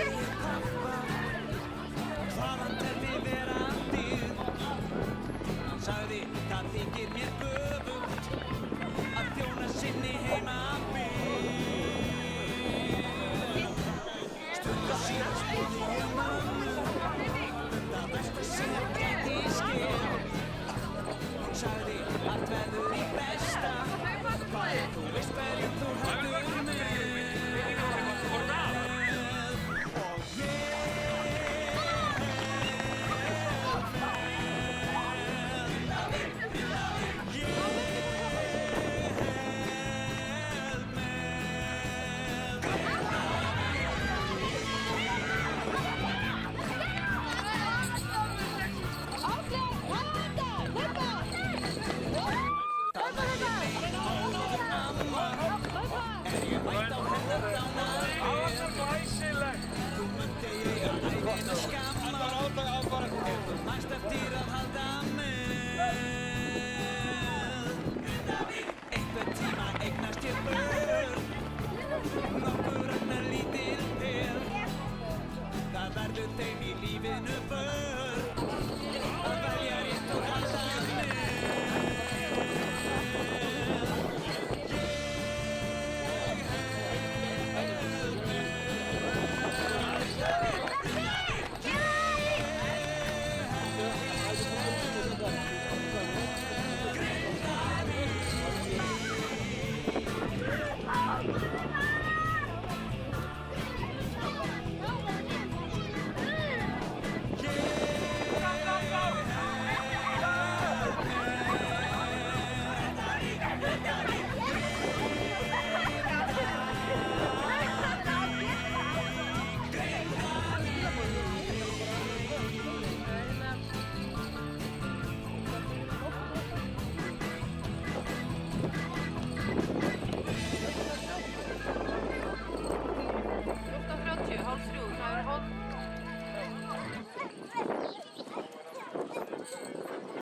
ég pappa, hvaðan teldi vera dýr. Hann sagði, það þykir mér göfugt að þjóna sinni heimabyggð. Stuttu síðan spurði ég mömmu það besta sem ég gæti skil. Hún sagði, allt verður í besta, bara þú veist hverjum þú heldur með. Mæst eftir að halda með. Einhvern tíma eignast ég börn, nokkur annar lítil per. Það verður þeim í lífinu